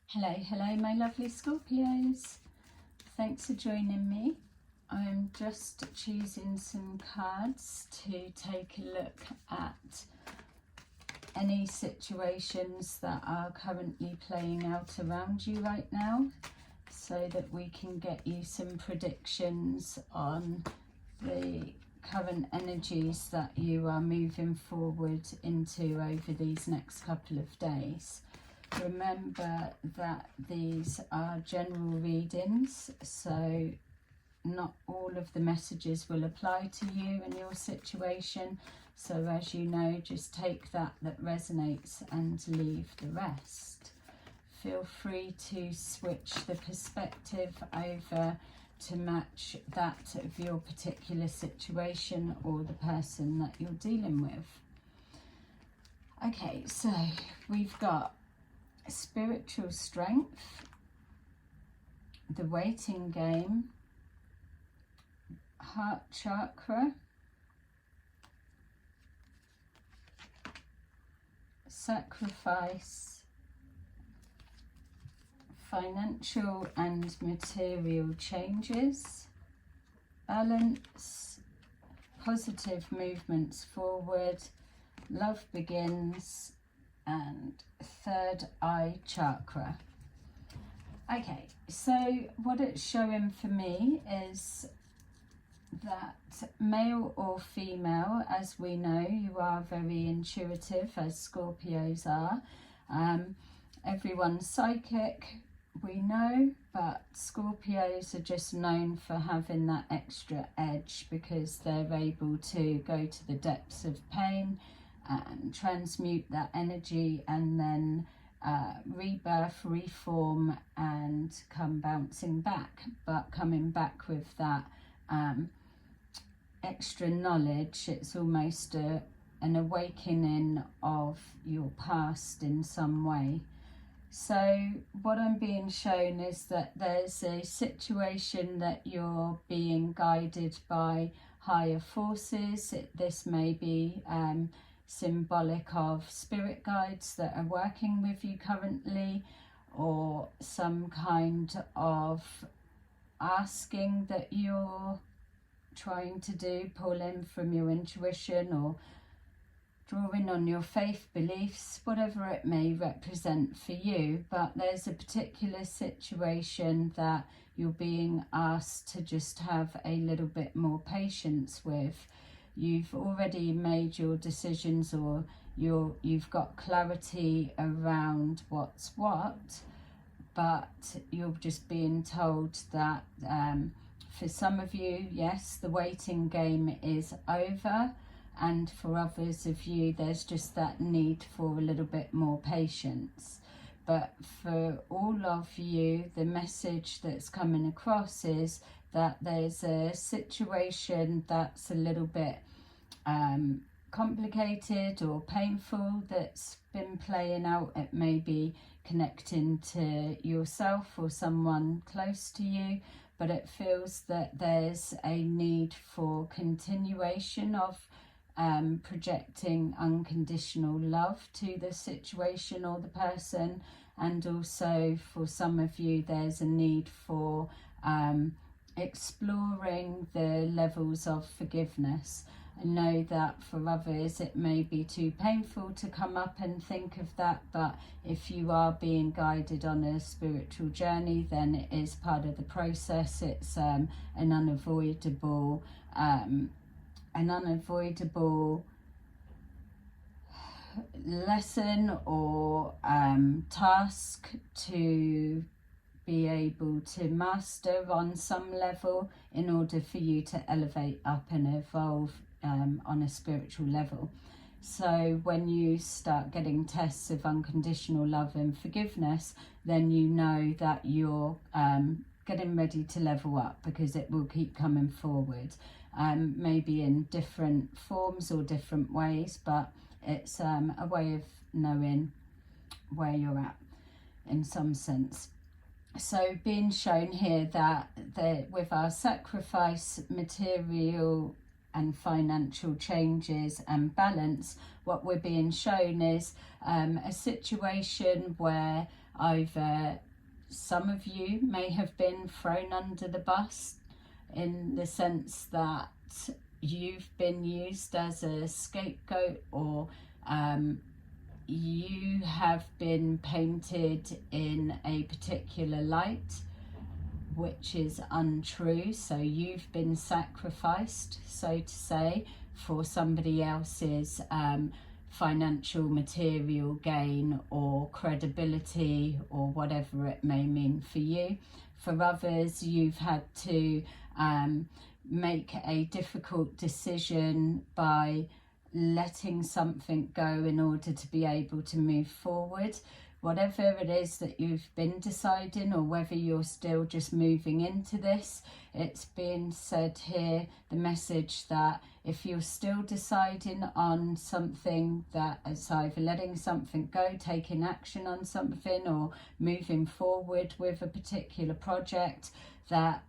Hello my lovely Scorpios. Thanks for joining me. I'm just choosing some cards to take a look at any situations that are currently playing out around you right now, so that we can get you some predictions on the current energies that you are moving forward into over these next couple of days. Remember that these are general readings, so not all of the messages will apply to you and your situation. So as you know, just take that resonates and leave the rest. Feel free to switch the perspective over to match that of your particular situation or the person that you're dealing with. Okay, so we've got spiritual strength, the waiting game, heart chakra, sacrifice, financial and material changes, balance, positive movements forward, love begins, and third eye chakra. Okay, so what it's showing for me is that male or female, as we know, you are very intuitive, as Scorpios are. Everyone's psychic, we know, but Scorpios are just known for having that extra edge because they're able to go to the depths of pain and transmute that energy and then rebirth, reform, and come bouncing back, but coming back with that extra knowledge. It's almost an awakening of your past in some way. So what I'm being shown is that there's a situation that you're being guided by higher forces. This may be symbolic of spirit guides that are working with you currently, or some kind of asking that you're trying to do, pulling from your intuition or drawing on your faith beliefs, whatever it may represent for you. But there's a particular situation that you're being asked to just have a little bit more patience with. You've already made your decisions, or you've got clarity around what's what, but you're just being told that for some of you, yes, the waiting game is over, and for others of you, there's just that need for a little bit more patience. But for all of you, the message that's coming across is that there's a situation that's a little bit complicated or painful that's been playing out. It may be connecting to yourself or someone close to you, but it feels that there's a need for continuation of projecting unconditional love to the situation or the person. And also for some of you, there's a need for exploring the levels of forgiveness. I know that for others it may be too painful to come up and think of that, but if you are being guided on a spiritual journey, then it is part of the process. It's an unavoidable lesson or task to be able to master on some level in order for you to elevate up and evolve on a spiritual level. So when you start getting tests of unconditional love and forgiveness, then you know that you're getting ready to level up, because it will keep coming forward, maybe in different forms or different ways, but it's a way of knowing where you're at in some sense. So being shown here that with our sacrifice, material and financial changes and balance, what we're being shown is a situation where either some of you may have been thrown under the bus in the sense that you've been used as a scapegoat, or you have been painted in a particular light which is untrue. So you've been sacrificed, so to say, for somebody else's financial, material gain or credibility, or whatever it may mean for you. For others, you've had to make a difficult decision by letting something go in order to be able to move forward. Whatever it is that you've been deciding, or whether you're still just moving into this, it's being said here, the message that if you're still deciding on something, that it's either letting something go, taking action on something, or moving forward with a particular project, that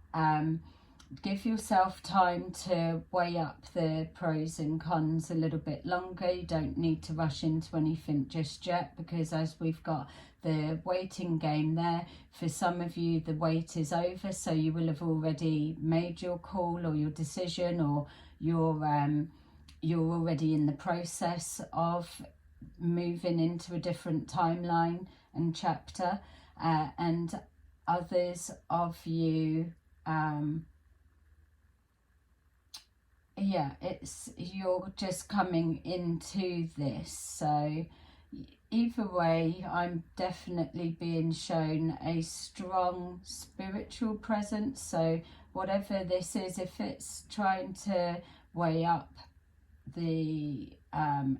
give yourself time to weigh up the pros and cons a little bit longer. You don't need to rush into anything just yet, because as we've got the waiting game there, for some of you the wait is over, so you will have already made your call or your decision, or you're already in the process of moving into a different timeline and chapter, and others of you it's you're just coming into this. So either way, I'm definitely being shown a strong spiritual presence. So whatever this is, if it's trying to weigh up the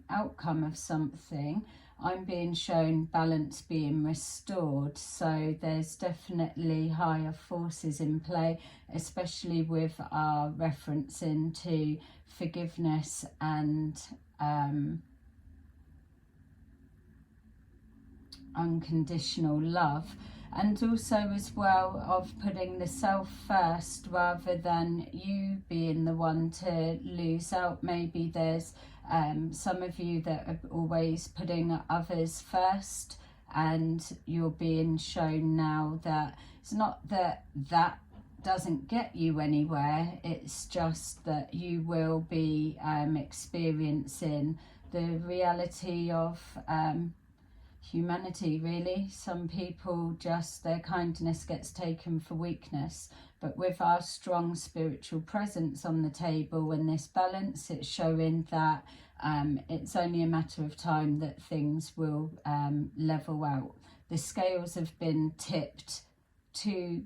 outcome of something, I'm being shown balance being restored. So there's definitely higher forces in play, especially with our reference into forgiveness and unconditional love, and also as well of putting the self first rather than you being the one to lose out. Maybe there's some of you that are always putting others first, and you're being shown now that it's not that that doesn't get you anywhere, it's just that you will be experiencing the reality of humanity, really. Some people just, their kindness gets taken for weakness, but with our strong spiritual presence on the table and this balance, it's showing that it's only a matter of time that things will level out. The scales have been tipped too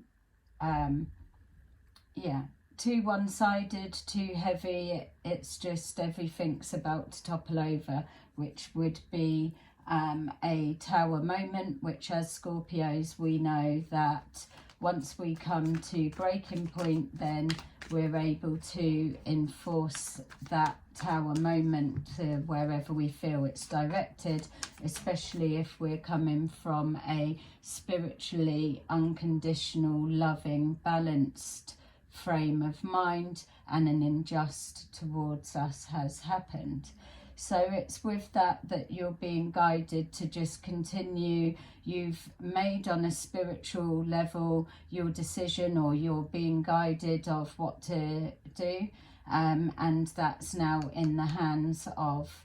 too one-sided, too heavy. It's just everything's about to topple over, which would be a tower moment, which as Scorpios we know that once we come to breaking point, then we're able to enforce that tower moment to wherever we feel it's directed, especially if we're coming from a spiritually unconditional, loving, balanced frame of mind, and an injustice towards us has happened. So it's with that you're being guided to just continue. You've made on a spiritual level your decision, or you're being guided of what to do, and that's now in the hands of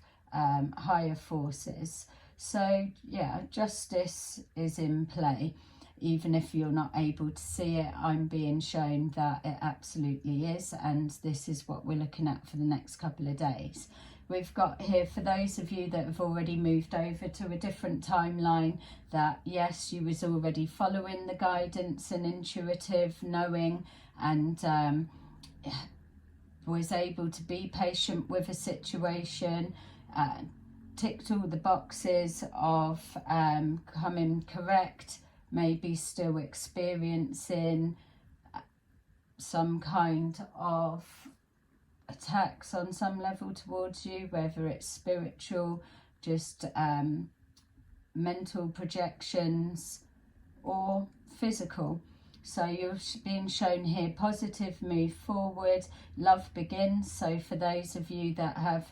higher forces. So yeah, justice is in play. Even if you're not able to see it, I'm being shown that it absolutely is, and this is what we're looking at for the next couple of days. We've got here, for those of you that have already moved over to a different timeline, that yes, you was already following the guidance and intuitive knowing, and was able to be patient with a situation, ticked all the boxes of coming correct, maybe still experiencing some kind of attacks on some level towards you, whether it's spiritual, just mental projections, or physical. So you're being shown here positive move forward, love begins. So for those of you that have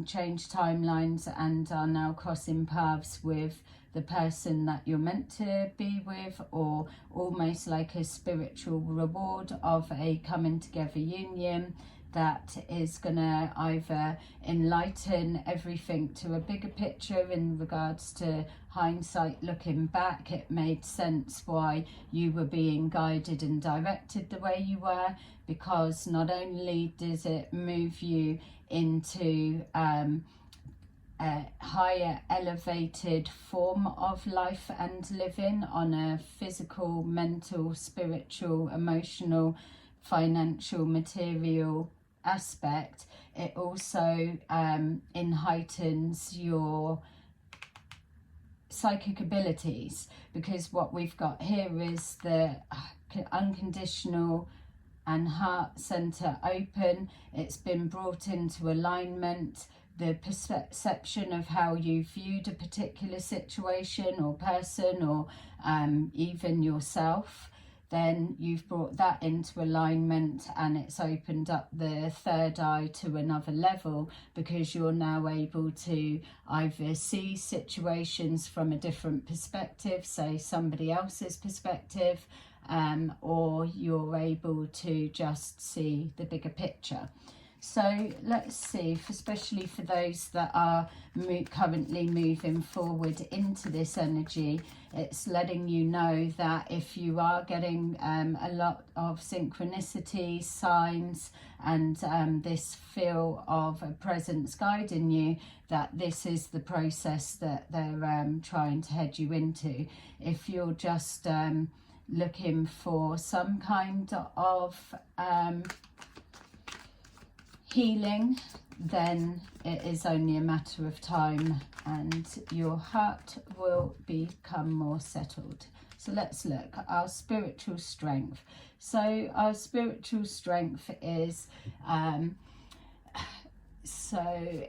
changed timelines and are now crossing paths with the person that you're meant to be with, or almost like a spiritual reward of a coming together union that is going to either enlighten everything to a bigger picture. In regards to hindsight, looking back, it made sense why you were being guided and directed the way you were, because not only does it move you into a higher elevated form of life and living on a physical, mental, spiritual, emotional, financial, material aspect, it also heightens your psychic abilities, because what we've got here is the unconditional and heart center open. It's been brought into alignment. The perception of how you viewed a particular situation or person, or even yourself, then you've brought that into alignment, and it's opened up the third eye to another level, because you're now able to either see situations from a different perspective, say somebody else's perspective, or you're able to just see the bigger picture. So let's see, especially for those that are currently moving forward into this energy, it's letting you know that if you are getting a lot of synchronicity, signs, and this feel of a presence guiding you, that this is the process that they're trying to head you into. If you're just looking for some kind of healing, then it is only a matter of time and your heart will become more settled. So let's look at our spiritual strength. So our spiritual strength is so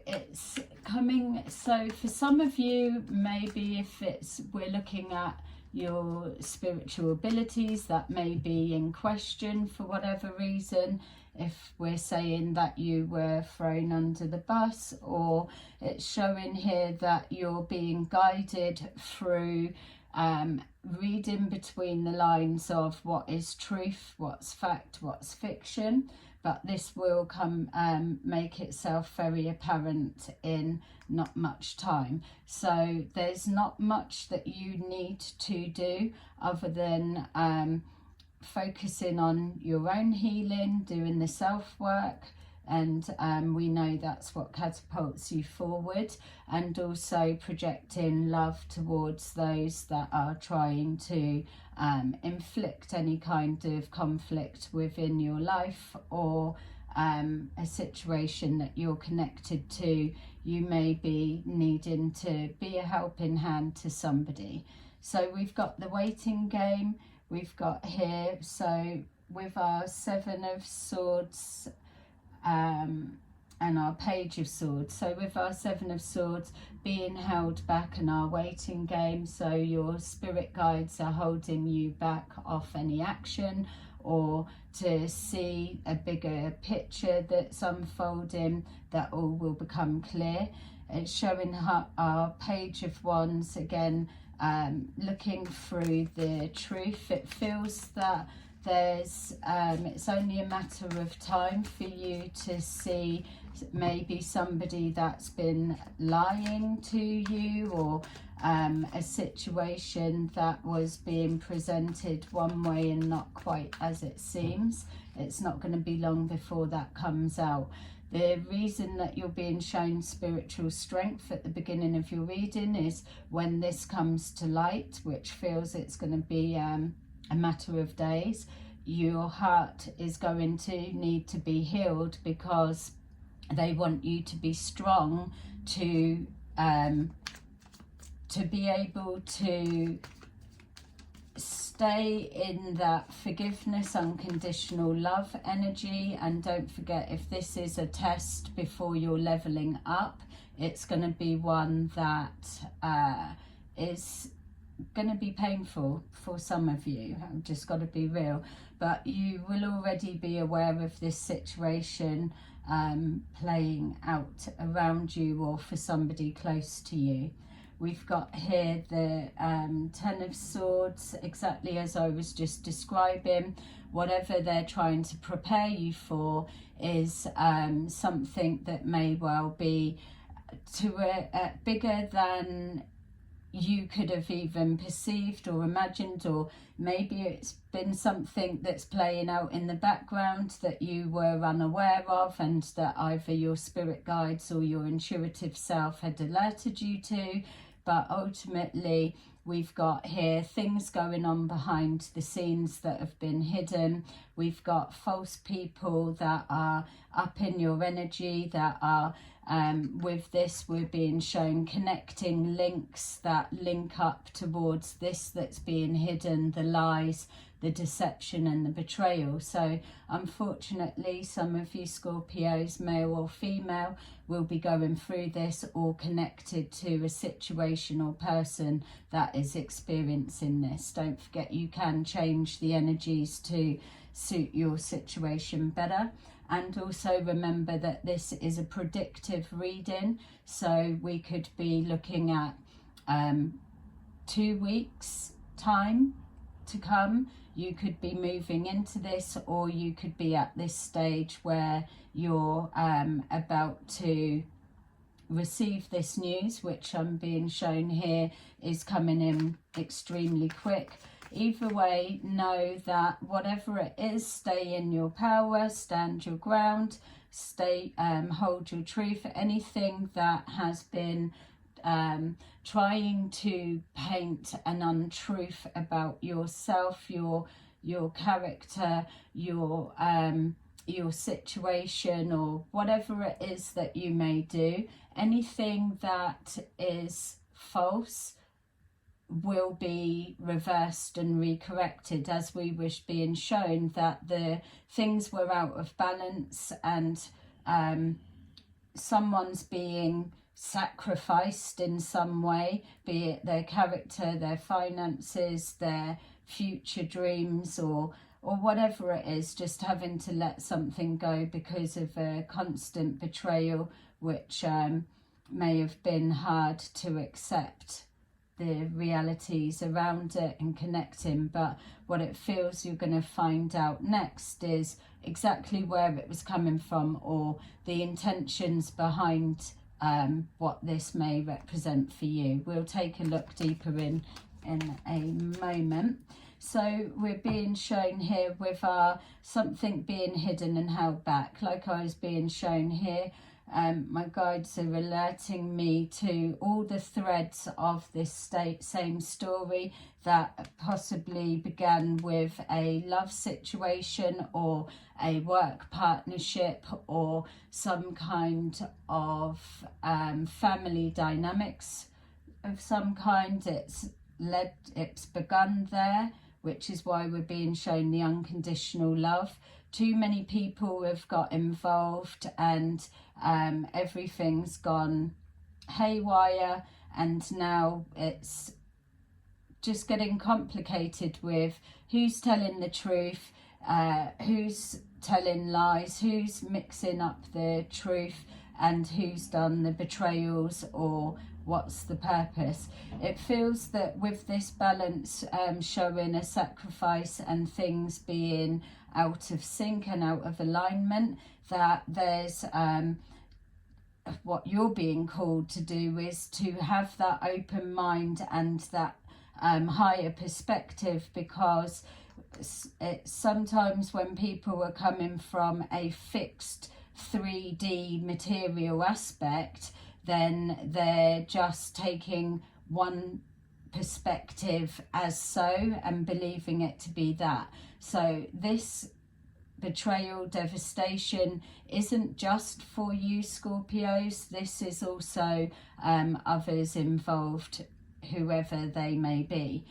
it's coming, so for some of you, maybe if we're looking at your spiritual abilities that may be in question for whatever reason, if we're saying that you were thrown under the bus, or it's showing here that you're being guided through reading between the lines of what is truth, what's fact, what's fiction, but this will come make itself very apparent in not much time. So there's not much that you need to do other than focusing on your own healing, doing the self-work, and we know that's what catapults you forward, and also projecting love towards those that are trying to inflict any kind of conflict within your life, or a situation that you're connected to. You may be needing to be a helping hand to somebody. So we've got the waiting game. We've got here, so with our Seven of Swords and our Page of Swords. So with our Seven of Swords, being held back in our waiting game, so your spirit guides are holding you back off any action, or to see a bigger picture that's unfolding, that all will become clear. It's showing our Page of Wands again, looking through the truth. It feels that there's it's only a matter of time for you to see maybe somebody that's been lying to you, or a situation that was being presented one way and not quite as it seems. It's not going to be long before that comes out. The reason that you're being shown spiritual strength at the beginning of your reading is when this comes to light, which feels it's going to be a matter of days, your heart is going to need to be healed, because they want you to be strong to be able to stay in that forgiveness, unconditional love energy. And don't forget, if this is a test before you're leveling up, it's going to be one that is going to be painful for some of you. I've just got to be real, but you will already be aware of this situation playing out around you, or for somebody close to you. We've got here the Ten of Swords, exactly as I was just describing. Whatever they're trying to prepare you for is something that may well be to a bigger than you could have even perceived or imagined, or maybe it's been something that's playing out in the background that you were unaware of, and that either your spirit guides or your intuitive self had alerted you to. But ultimately, we've got here things going on behind the scenes that have been hidden. We've got false people that are up in your energy, that are with this, we're being shown connecting links that link up towards this that's being hidden, the lies, the deception and the betrayal. So unfortunately, some of you Scorpios, male or female, will be going through this or connected to a situation or person that is experiencing this. Don't forget, you can change the energies to suit your situation better. And also remember that this is a predictive reading, so we could be looking at 2 weeks time to come. You could be moving into this, or you could be at this stage where you're about to receive this news, which I'm being shown here is coming in extremely quick. Either way, know that whatever it is, stay in your power, stand your ground, stay, hold your truth. Anything that has been trying to paint an untruth about yourself, your character, your situation, or whatever it is that you may do, anything that is false will be reversed and recorrected, as we were being shown that the things were out of balance, and someone's being sacrificed in some way, be it their character, their finances, their future dreams, or whatever it is, just having to let something go because of a constant betrayal, which may have been hard to accept the realities around it and connecting. But what it feels you're going to find out next is exactly where it was coming from, or the intentions behind what this may represent for you. We'll take a look deeper in a moment. So we're being shown here with our something being hidden and held back, like I was being shown here. My guides are alerting me to all the threads of this same story that possibly began with a love situation, or a work partnership, or some kind of family dynamics of some kind. It's begun there, which is why we're being shown the unconditional love. Too many people have got involved, and everything's gone haywire, and now it's just getting complicated with who's telling the truth, who's telling lies, who's mixing up the truth, and who's done the betrayals, or what's the purpose. It feels that with this balance showing a sacrifice and things being out of sync and out of alignment, that there's what you're being called to do is to have that open mind and that higher perspective, because it's sometimes when people are coming from a fixed 3D material aspect, then they're just taking one perspective as so and believing it to be that. So this betrayal, devastation isn't just for you Scorpios. This is also others involved, whoever they may be.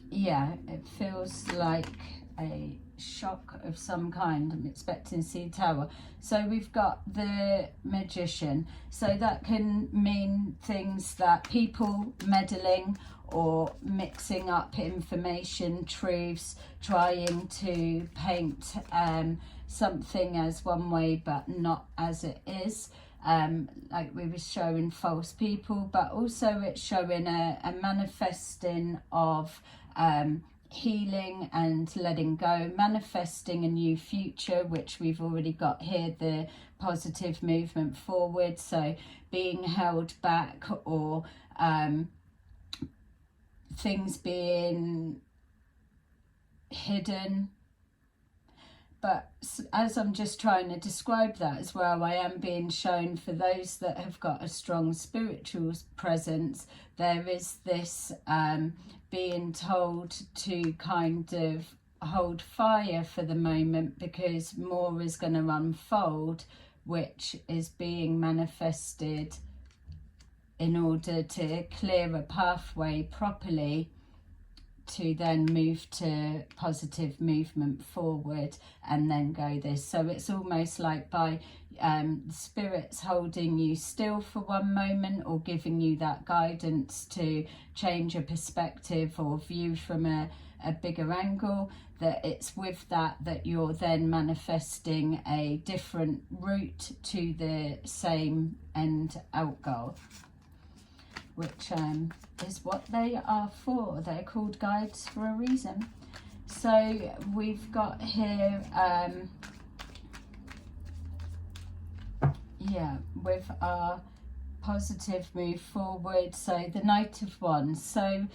Yeah, it feels like a shock of some kind. I'm expecting to see a tower. So we've got the Magician. So that can mean things that people meddling or mixing up information, truths, trying to paint something as one way but not as it is. like we were showing false people, but also it's showing a manifesting of healing and letting go, manifesting a new future, which we've already got here, the positive movement forward. So being held back, or things being hidden. But as I'm just trying to describe that as well, I am being shown, for those that have got a strong spiritual presence, there is this being told to kind of hold fire for the moment, because more is going to unfold, which is being manifested in order to clear a pathway properly to then move to positive movement forward and then go this. So it's almost like by spirits holding you still for one moment, or giving you that guidance to change a perspective or view from a bigger angle, that it's with that you're then manifesting a different route to the same end out goal, which is what they are for. They're called guides for a reason. So we've got here, with our positive move forward, so the Knight of Wands. So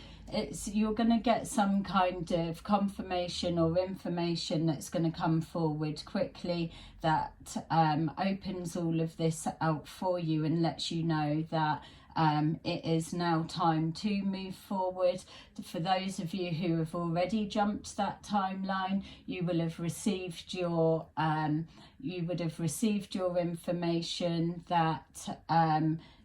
you're going to get some kind of confirmation or information that's going to come forward quickly, that opens all of this out for you and lets you know that it is now time to move forward. For those of you who have already jumped that timeline, you will have received your information that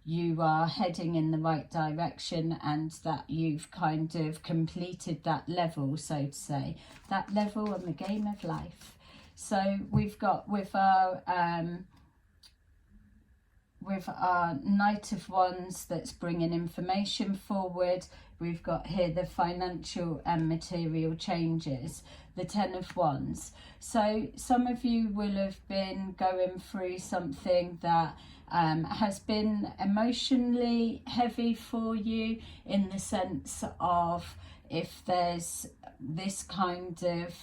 you are heading in the right direction, and that you've kind of completed that level, so to say, that level in the game of life. So we've got with our Knight of Wands that's bringing information forward, we've got here the financial and material changes, the Ten of Wands. So some of you will have been going through something that has been emotionally heavy for you, in the sense of, if there's this kind of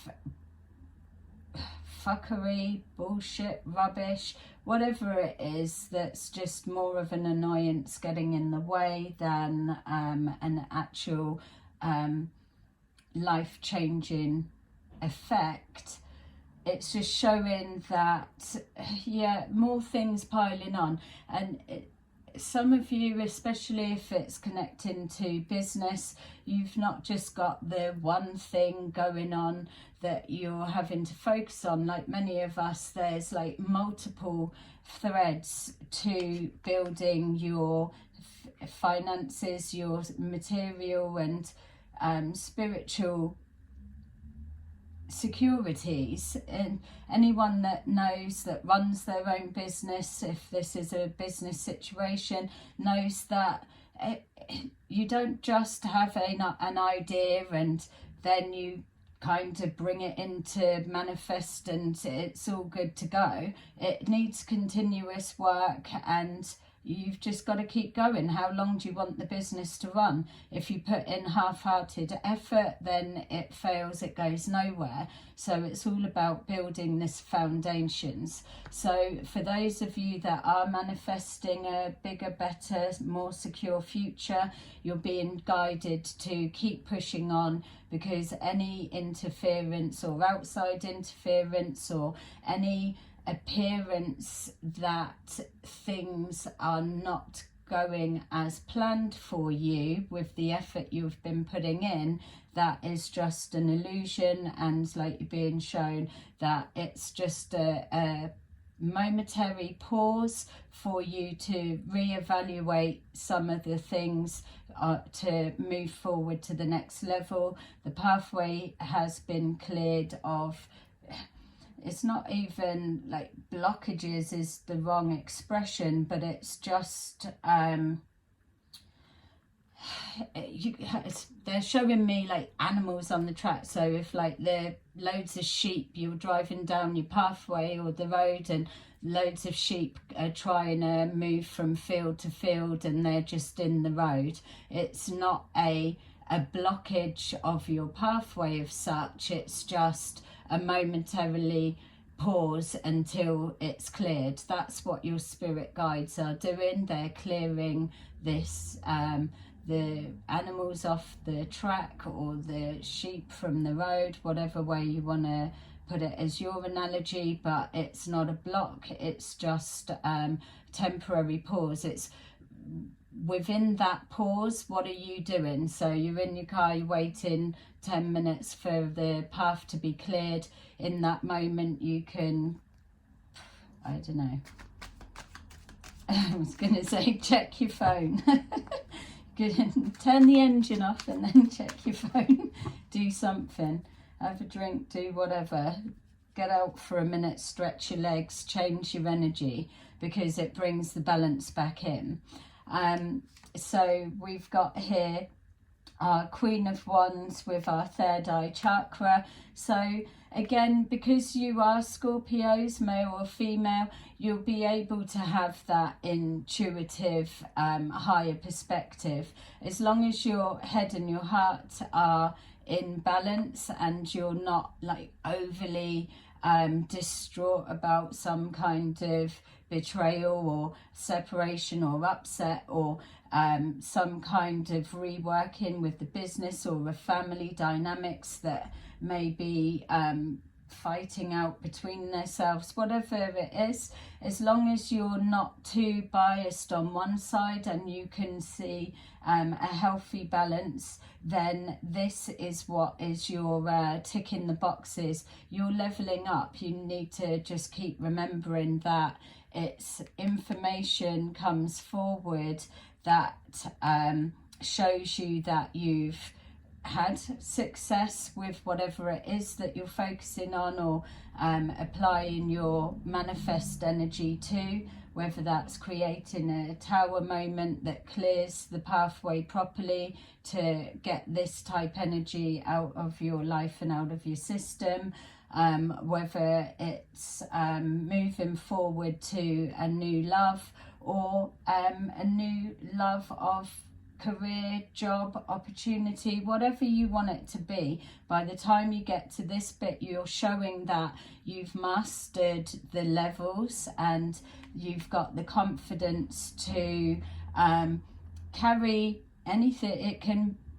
fuckery, bullshit, rubbish, whatever it is, that's just more of an annoyance getting in the way than an actual life-changing effect. It's just showing that, more things piling on. And some of you, especially if it's connecting to business, you've not just got the one thing going on that you're having to focus on. Like many of us, there's like multiple threads to building your finances, your material and spiritual securities. And anyone that knows, that runs their own business, if this is a business situation, knows that you don't just have an idea and then you kind of bring it into manifest and it's all good to go. It needs continuous work, and you've just got to keep going. How long do you want the business to run? If you put in half-hearted effort, then it fails, it goes nowhere. So it's all about building this foundations. So for those of you that are manifesting a bigger, better, more secure future, you're being guided to keep pushing on, because any interference or outside interference or any appearance that things are not going as planned for you with the effort you've been putting in, that is just an illusion. And like you're being shown that it's just a momentary pause for you to reevaluate some of the things to move forward to the next level. The pathway has been cleared of, it's not even like blockages is the wrong expression, but it's just they're showing me like animals on the track. So if like there are loads of sheep, you're driving down your pathway or the road, and loads of sheep are trying to move from field to field, and they're just in the road. It's not a blockage of your pathway of such. It's just a momentarily pause until it's cleared. That's what your spirit guides are doing. They're clearing this the animals off the track, or the sheep from the road, whatever way you want to put it as your analogy. But it's not a block, it's just temporary pause. It's within that pause, what are you doing? So you're in your car, you're waiting 10 minutes for the path to be cleared. In that moment you can, I don't know, I was going to say check your phone. Turn the engine off and then check your phone. Do something, have a drink, do whatever. Get out for a minute, stretch your legs, change your energy, because it brings the balance back in. So we've got here our Queen of Wands with our third eye chakra. So again, because you are Scorpios, male or female, you'll be able to have that intuitive, higher perspective. As long as your head and your heart are in balance, and you're not like overly distraught about some kind of betrayal or separation or upset, or some kind of reworking with the business or a family dynamics that may be fighting out between themselves, whatever it is, as long as you're not too biased on one side and you can see a healthy balance, then this is what is your ticking the boxes. You're leveling up. You need to just keep remembering that it's information comes forward that shows you that you've had success with whatever it is that you're focusing on, or applying your manifest energy to, whether that's creating a tower moment that clears the pathway properly to get this type energy out of your life and out of your system, whether it's moving forward to a new love, or a new love of career, job, opportunity, whatever you want it to be. By the time you get to this bit, you're showing that you've mastered the levels and you've got the confidence to carry anything. It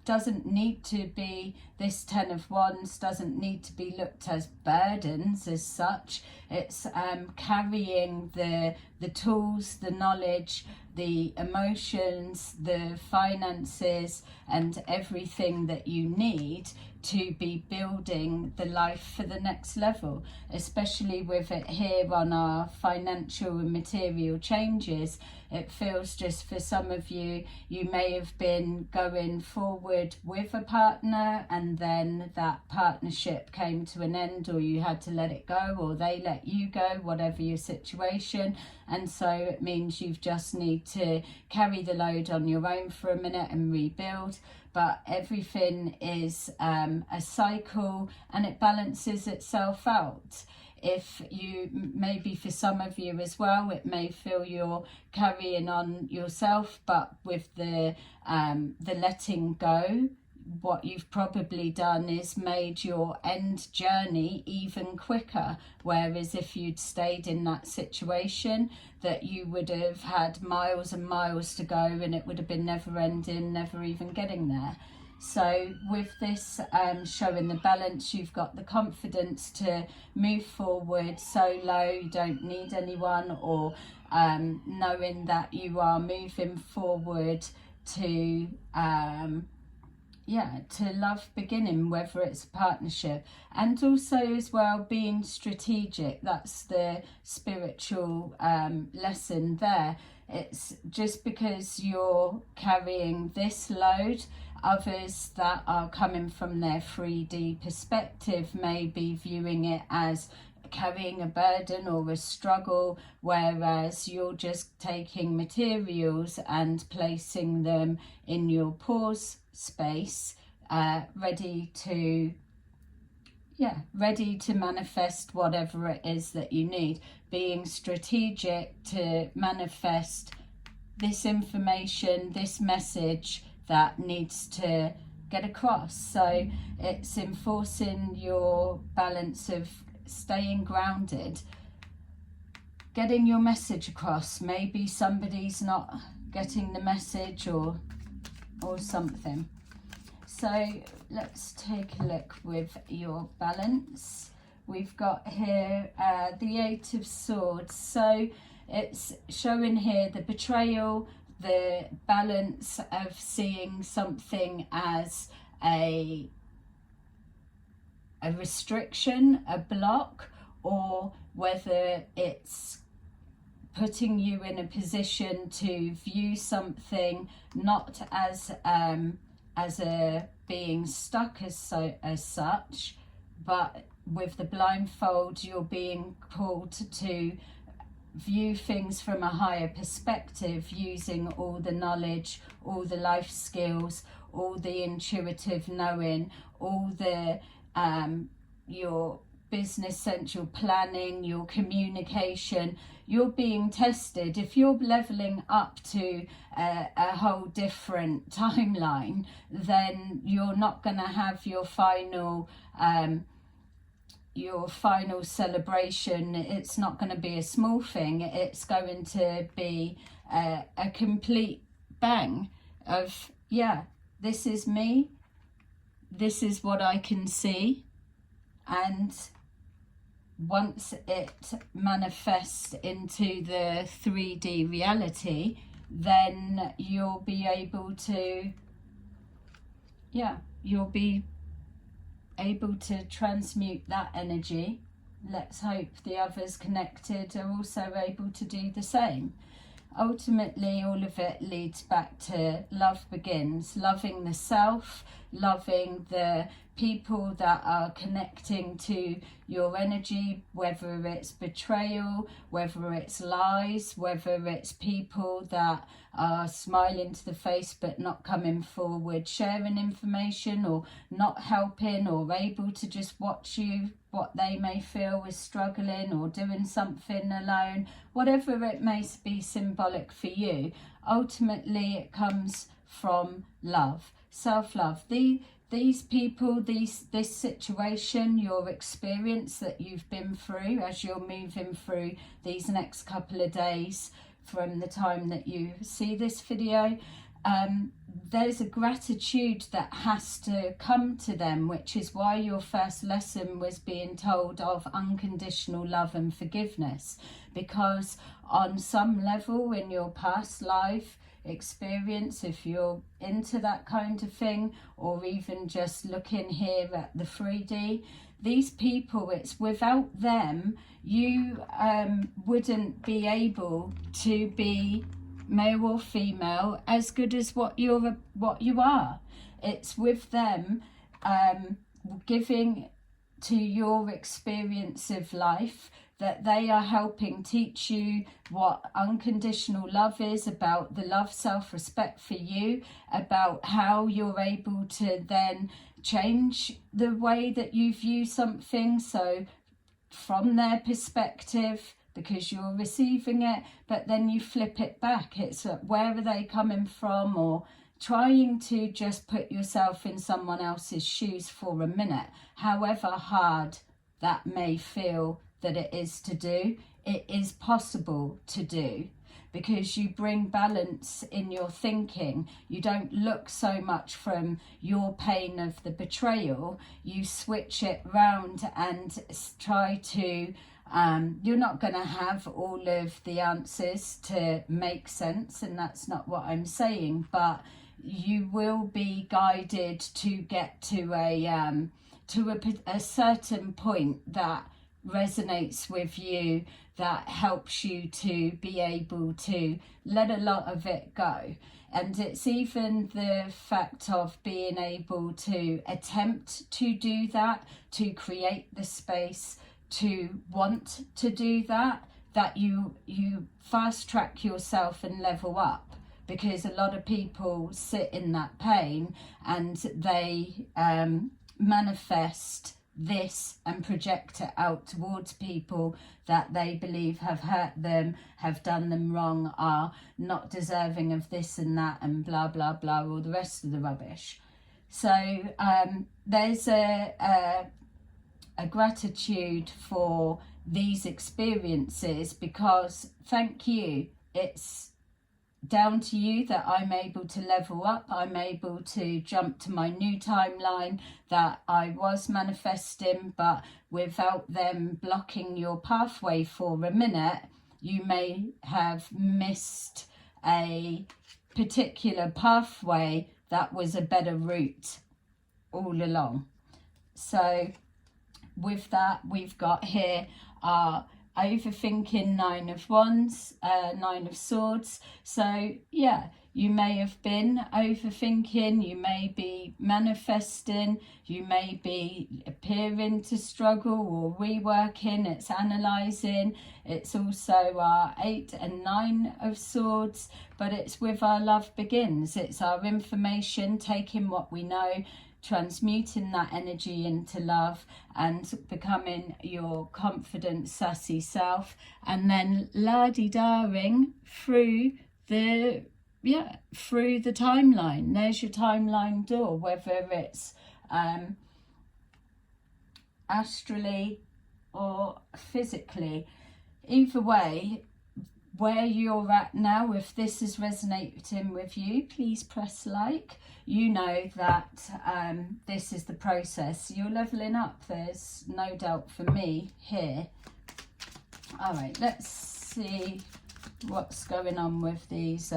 doesn't need to be, this 10 of Wands doesn't need to be looked as burdens as such. It's carrying the tools, the knowledge, the emotions, the finances, and everything that you need to be building the life for the next level, especially with it here on our financial and material changes. It feels just for some of you, you may have been going forward with a partner and then that partnership came to an end, or you had to let it go, or they let you go, whatever your situation. And so it means you've just need to carry the load on your own for a minute and rebuild. But everything is a cycle, and it balances itself out. If you, maybe for some of you as well, it may feel you're carrying on yourself, but with the letting go, what you've probably done is made your end journey even quicker. Whereas if you'd stayed in that situation, that you would have had miles and miles to go, and it would have been never ending, never even getting there. So with this showing the balance, you've got the confidence to move forward solo. You don't need anyone, or knowing that you are moving forward to to love beginning, whether it's a partnership. And also as well, being strategic. That's the spiritual lesson there. It's just because you're carrying this load, others that are coming from their 3D perspective may be viewing it as carrying a burden or a struggle, whereas you're just taking materials and placing them in your pause space, ready to manifest whatever it is that you need, being strategic to manifest this information, this message that needs to get across. So it's enforcing your balance of staying grounded, getting your message across. Maybe somebody's not getting the message or something. So let's take a look with your balance. We've got here the Eight of Swords. So it's showing here the betrayal, the balance of seeing something as a restriction, a block, or whether it's putting you in a position to view something not as a being stuck as such, but with the blindfold you're being called to view things from a higher perspective, using all the knowledge, all the life skills, all the intuitive knowing, all the your business sense, your planning, your communication. You're being tested. If you're leveling up to a whole different timeline, then you're not going to have your final celebration. It's not going to be a small thing. It's going to be a complete bang of, yeah, this is me, this is what I can see. And once it manifests into the 3D reality, then you'll be able to, you'll be able to transmute that energy. Let's hope the others connected are also able to do the same. Ultimately, all of it leads back to love begins. Loving the self, loving the people that are connecting to your energy, whether it's betrayal, whether it's lies, whether it's people that are smiling to the face but not coming forward, sharing information or not helping, or able to just watch you, what they may feel is struggling or doing something alone, whatever it may be symbolic for you. Ultimately it comes from love, self-love. These people, this situation, your experience that you've been through as you're moving through these next couple of days from the time that you see this video, there's a gratitude that has to come to them, which is why your first lesson was being told of unconditional love and forgiveness. Because on some level in your past life experience, if you're into that kind of thing, or even just looking here at the 3D, these people, it's without them you wouldn't be able to be male or female as good as what you are. It's with them giving to your experience of life that they are helping teach you what unconditional love is, about the love, self-respect for you, about how you're able to then change the way that you view something. So from their perspective, because you're receiving it, but then you flip it back. It's where are they coming from, or trying to just put yourself in someone else's shoes for a minute, however hard that may feel that it is to do. It is possible to do, because you bring balance in your thinking. You don't look so much from your pain of the betrayal. You switch it round and try to, you're not going to have all of the answers to make sense, and that's not what I'm saying, but you will be guided to get to a certain point that resonates with you, that helps you to be able to let a lot of it go. And it's even the fact of being able to attempt to do that, to create the space, to want to do that, that you fast track yourself and level up, because a lot of people sit in that pain and they manifest this and project it out towards people that they believe have hurt them, have done them wrong, are not deserving of this and that, and blah blah blah, all the rest of the rubbish. So there's a gratitude for these experiences, because thank you, it's down to you that I'm able to level up. I'm able to jump to my new timeline that I was manifesting, but without them blocking your pathway for a minute, you may have missed a particular pathway that was a better route all along. So with that, we've got here our overthinking, 9 of Wands, 9 of Swords. So yeah, you may have been overthinking, you may be manifesting, you may be appearing to struggle or reworking. It's analysing. It's also our 8 and 9 of Swords, but it's with our love begins. It's our information, taking what we know, transmuting that energy into love and becoming your confident, sassy self, and then la-di-daring through the timeline. There's your timeline door, whether it's astrally or physically. Either way, where you're at now, if this is resonating with you, please press like. You know that this is the process. You're leveling up. There's no doubt for me here. All right, let's see what's going on with these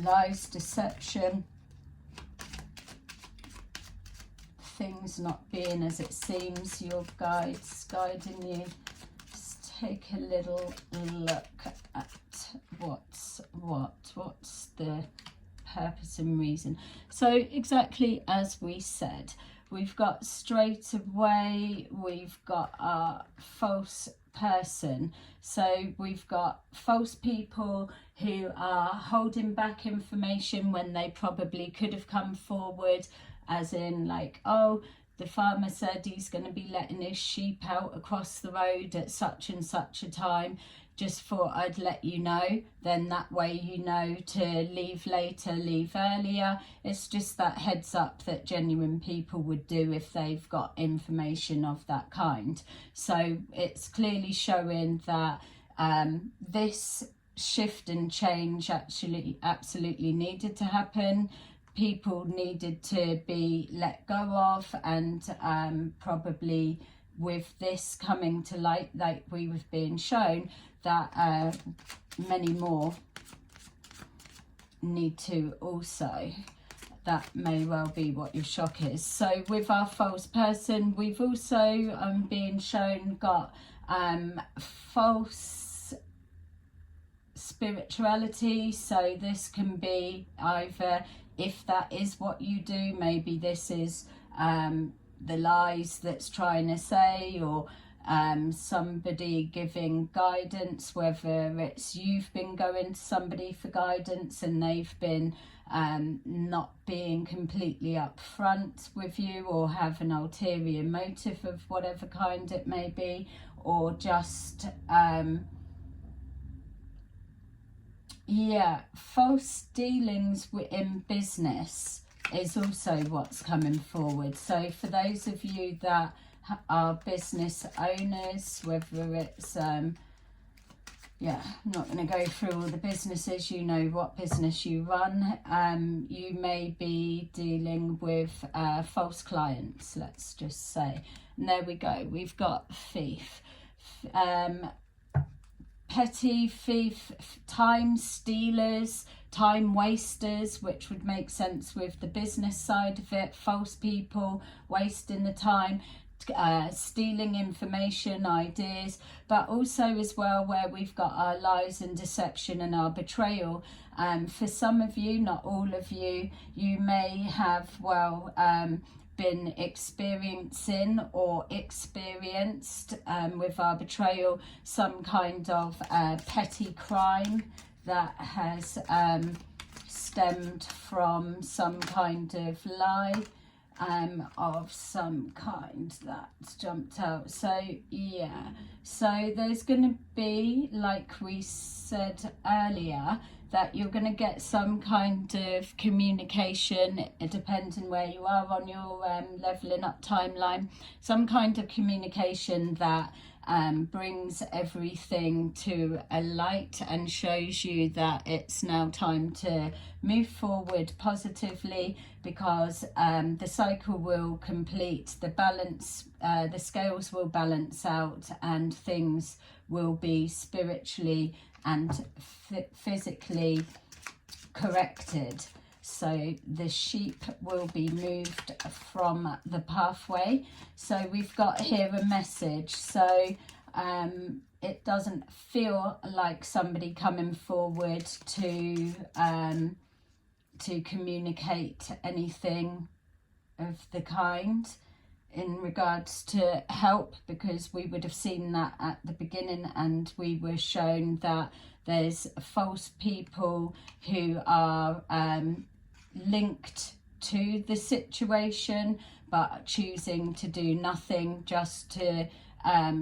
lies, deception, things not being as it seems, your guides guiding you. Let's take a little look at what's the purpose and reason. So exactly as we said, we've got straight away, we've got our false person. So we've got false people who are holding back information when they probably could have come forward, as in like, oh, the farmer said he's going to be letting his sheep out across the road at such and such a time. Just thought I'd let you know. Then that way you know to leave later, leave earlier. It's just that heads up that genuine people would do if they've got information of that kind. So it's clearly showing that this shift and change actually absolutely needed to happen. People needed to be let go of, and probably with this coming to light, like we were being shown, that many more need to also. That may well be what your shock is. So with our false person, we've also being shown got false spirituality. So this can be either, if that is what you do, maybe this is the lies that's trying to say, or somebody giving guidance, whether it's you've been going to somebody for guidance and they've been not being completely upfront with you, or have an ulterior motive of whatever kind it may be, or just false dealings in business is also what's coming forward. So for those of you that are business owners, whether it's I'm not going to go through all the businesses, you know what business you run, you may be dealing with false clients, let's just say. And there we go, we've got thief, petty thief, time stealers, time wasters, which would make sense with the business side of it, false people, wasting the time, stealing information, ideas, but also as well where we've got our lies and deception and our betrayal. For some of you, not all of you, you may have been experiencing or experienced with our betrayal some kind of petty crime that has stemmed from some kind of lie of some kind that's jumped out. So yeah, so there's going to be, like we said earlier, that you're going to get some kind of communication, depending where you are on your leveling up timeline, some kind of communication that brings everything to a light and shows you that it's now time to move forward positively, because the cycle will complete, the balance, the scales will balance out, and things will be spiritually and physically corrected. So the sheep will be moved from the pathway. So we've got here a message. So it doesn't feel like somebody coming forward to communicate anything of the kind in regards to help, because we would have seen that at the beginning, and we were shown that there's false people who are linked to the situation but choosing to do nothing, just to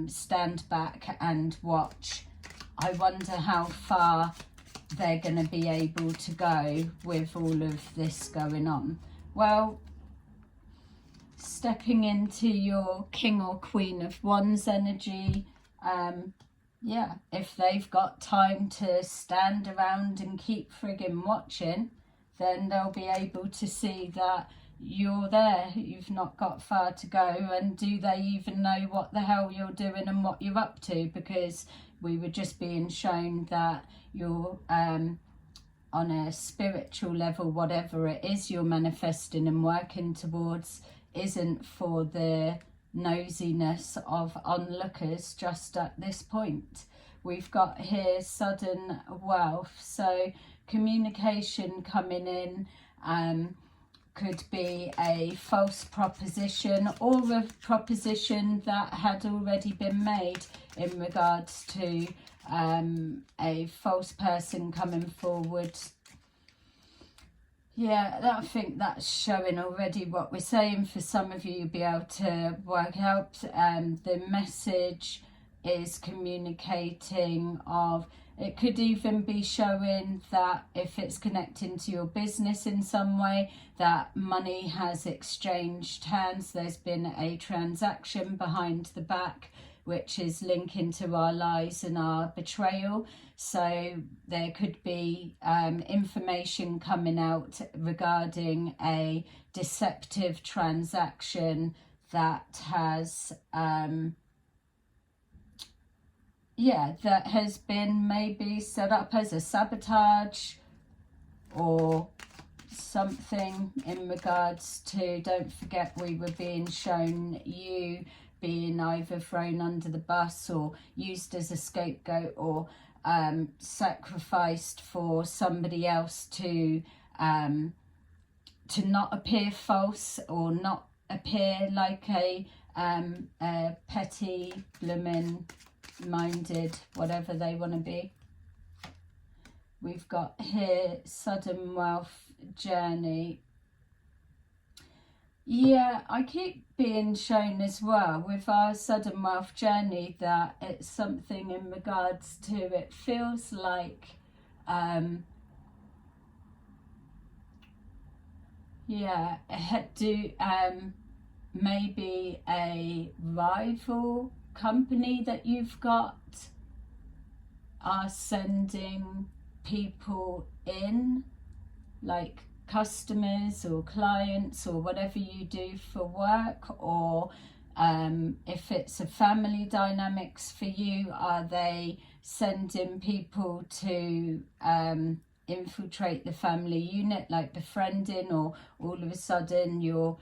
stand back and watch. I wonder how far they're going to be able to go with all of this going on. Well, stepping into your King or Queen of Wands energy, yeah, if they've got time to stand around and keep frigging watching, then they'll be able to see that you're there, you've not got far to go. And do they even know what the hell you're doing and what you're up to? Because we were just being shown that you're on a spiritual level, whatever it is you're manifesting and working towards isn't for the nosiness of onlookers just at this point. We've got here sudden wealth, so communication coming in, could be a false proposition or a proposition that had already been made in regards to a false person coming forward. Yeah, I think that's showing already what we're saying. For some of you, you'll be able to work out the message is communicating of, it could even be showing that if it's connecting to your business in some way, that money has exchanged hands. There's been a transaction behind the back, which is linking to our lies and our betrayal. So there could be information coming out regarding a deceptive transaction that has that has been maybe set up as a sabotage or something in regards to, don't forget we were being shown you being either thrown under the bus or used as a scapegoat or sacrificed for somebody else to not appear false or not appear like a petty bloomin' minded, whatever they want to be. We've got here sudden wealth journey. Yeah, I keep being shown as well with our sudden wealth journey that it's something in regards to, it feels like maybe a rival company that you've got are sending people in, like customers or clients or whatever you do for work, or if it's a family dynamics for you, are they sending people to infiltrate the family unit, like befriending, or all of a sudden your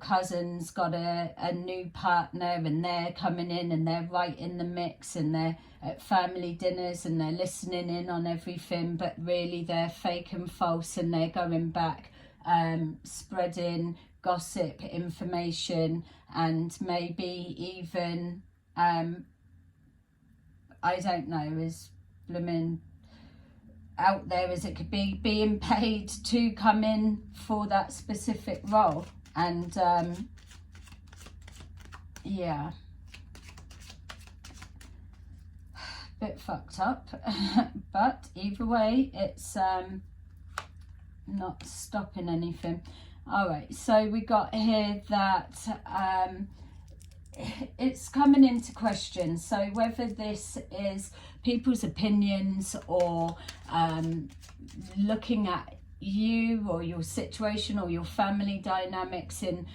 cousin's got a new partner and they're coming in and they're right in the mix and they're at family dinners and they're listening in on everything, but really they're fake and false and they're going back spreading gossip, information, and maybe even I don't know, as blooming out there as it could be, being paid to come in for that specific role. And yeah, bit fucked up. But either way, it's not stopping anything. All right, so we got here that it's coming into question. So whether this is people's opinions or looking at you or your situation or your family dynamics in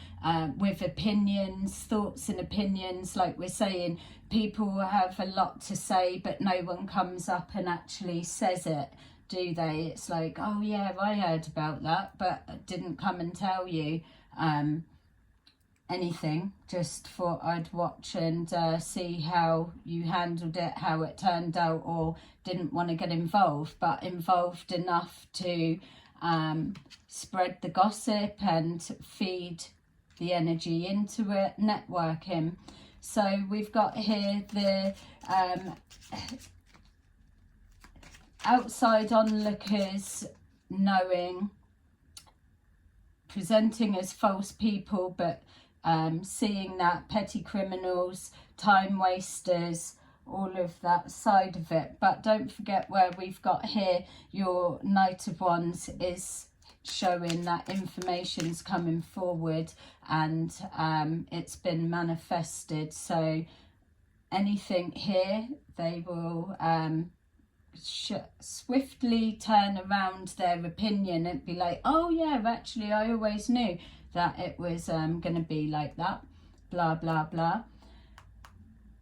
with opinions, thoughts and opinions, like we're saying, people have a lot to say but no one comes up and actually says it, do they? It's like, oh yeah, I heard about that, but I didn't come and tell you anything. Just thought I'd watch and see how you handled it, how it turned out, or didn't want to get involved, but involved enough to spread the gossip and feed the energy into it, networking. So we've got here the outside onlookers knowing, presenting as false people, but seeing that petty criminals, time wasters, all of that side of it. But don't forget where we've got here your Knight of Wands is showing that information's coming forward and it's been manifested. So anything here, they will swiftly turn around their opinion and be like, oh yeah, actually I always knew that it was going to be like that, blah blah blah.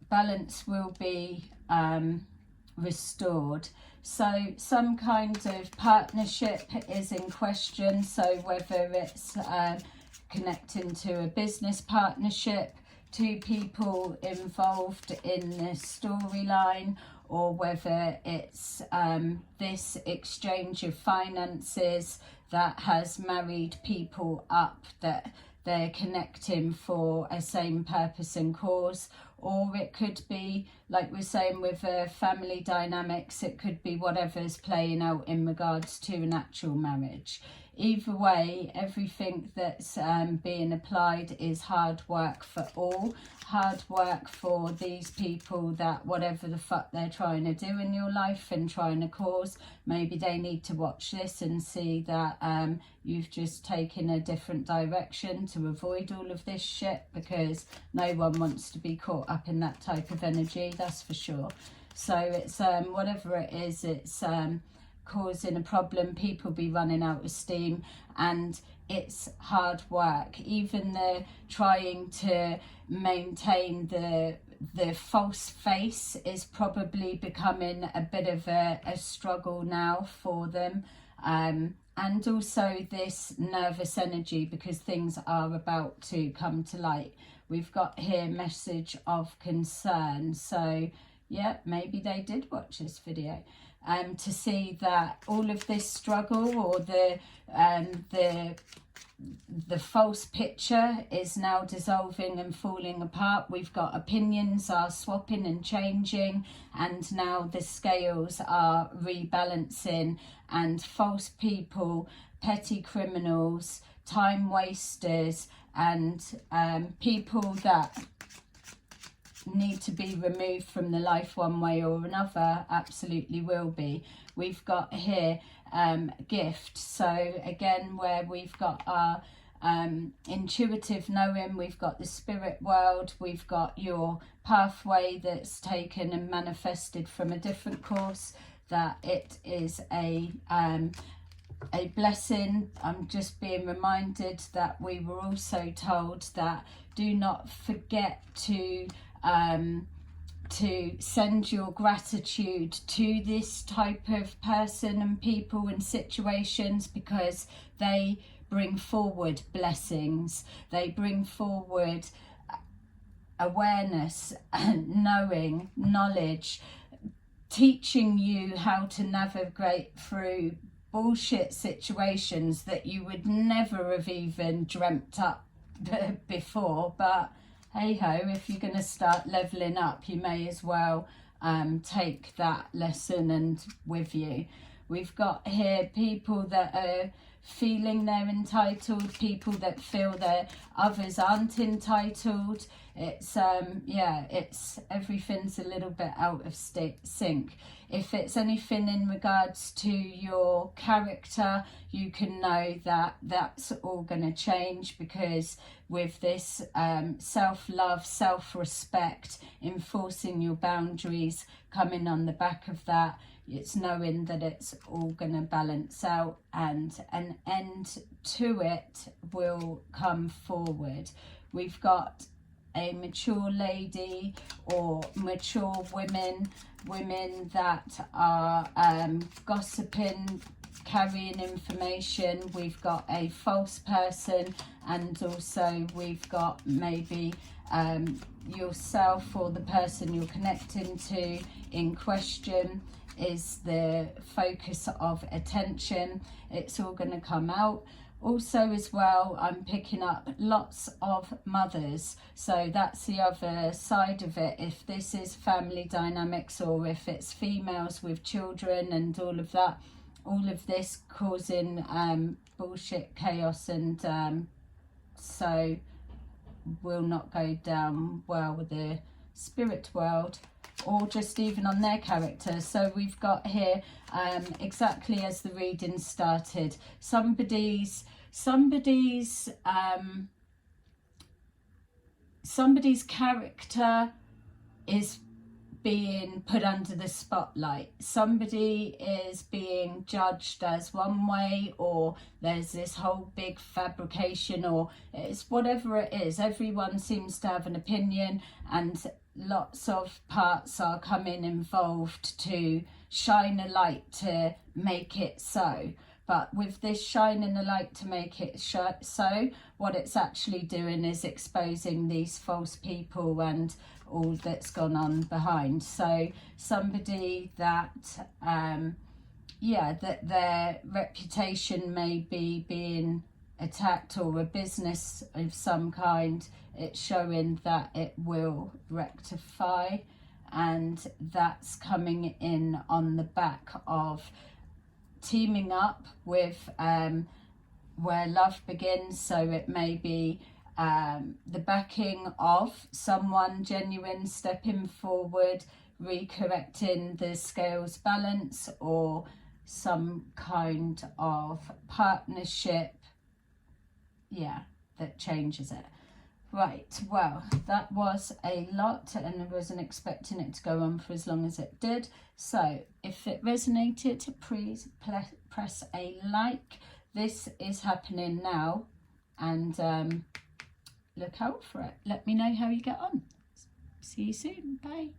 Balance will be restored. So some kind of partnership is in question. So whether it's connecting to a business partnership, two people involved in this storyline, or whether it's this exchange of finances that has married people up, that they're connecting for a same purpose and cause. Or it could be, like we're saying with family dynamics, it could be whatever's playing out in regards to an actual marriage. Either way, everything that's being applied is hard work for all. Hard work for these people that whatever the fuck they're trying to do in your life and trying to cause, maybe they need to watch this and see that you've just taken a different direction to avoid all of this shit, because no one wants to be caught up in that type of energy, that's for sure. So it's whatever it is, it's causing a problem, people be running out of steam, and it's hard work. Even the trying to maintain the false face is probably becoming a bit of a struggle now for them, and also this nervous energy because things are about to come to light. We've got here message of concern. So yeah, maybe they did watch this video to see that all of this struggle or the false picture is now dissolving and falling apart. We've got opinions are swapping and changing, and now the scales are rebalancing, and false people, petty criminals, time wasters, and people that need to be removed from the life one way or another absolutely will be. We've got here gift. So again, where we've got our intuitive knowing, we've got the spirit world, we've got your pathway that's taken and manifested from a different course, that it is a blessing. I'm just being reminded that we were also told that do not forget to send your gratitude to this type of person and people and situations, because they bring forward blessings, they bring forward awareness and knowledge, teaching you how to navigate through bullshit situations that you would never have even dreamt up before. But hey ho, if you're going to start leveling up, you may as well take that lesson and with you. We've got here people that are feeling they're entitled, people that feel that others aren't entitled. It's yeah, it's everything's a little bit out of sync. If it's anything in regards to your character, you can know that that's all going to change, because with this self-love, self-respect, enforcing your boundaries coming on the back of that, it's knowing that it's all going to balance out and an end to it will come forward. We've got a mature lady or mature women that are gossiping, carrying information. We've got a false person, and also we've got maybe yourself or the person you're connecting to in question is the focus of attention. It's all going to come out. Also as well, I'm picking up lots of mothers, so that's the other side of it. If this is family dynamics, or if it's females with children and all of that, all of this causing bullshit, chaos, and so will not go down well with the spirit world, or just even on their character. So we've got here exactly as the reading started, somebody's character is being put under the spotlight. Somebody is being judged as one way, or there's this whole big fabrication, or it's whatever it is. Everyone seems to have an opinion, and lots of parts are coming involved to shine a light to make it so. But with this shining a light to make it so, what it's actually doing is exposing these false people and all that's gone on behind. So somebody that, yeah, that their reputation may be being attacked, or a business of some kind, it's showing that it will rectify, and that's coming in on the back of teaming up with where love begins. So it may be the backing of someone genuine stepping forward, recorrecting the scales balance, or some kind of partnership, yeah, that changes it. Right, well, that was a lot, and I wasn't expecting it to go on for as long as it did. So if it resonated, please press a like. This is happening now, and look out for it. Let me know how you get on. See you soon. Bye.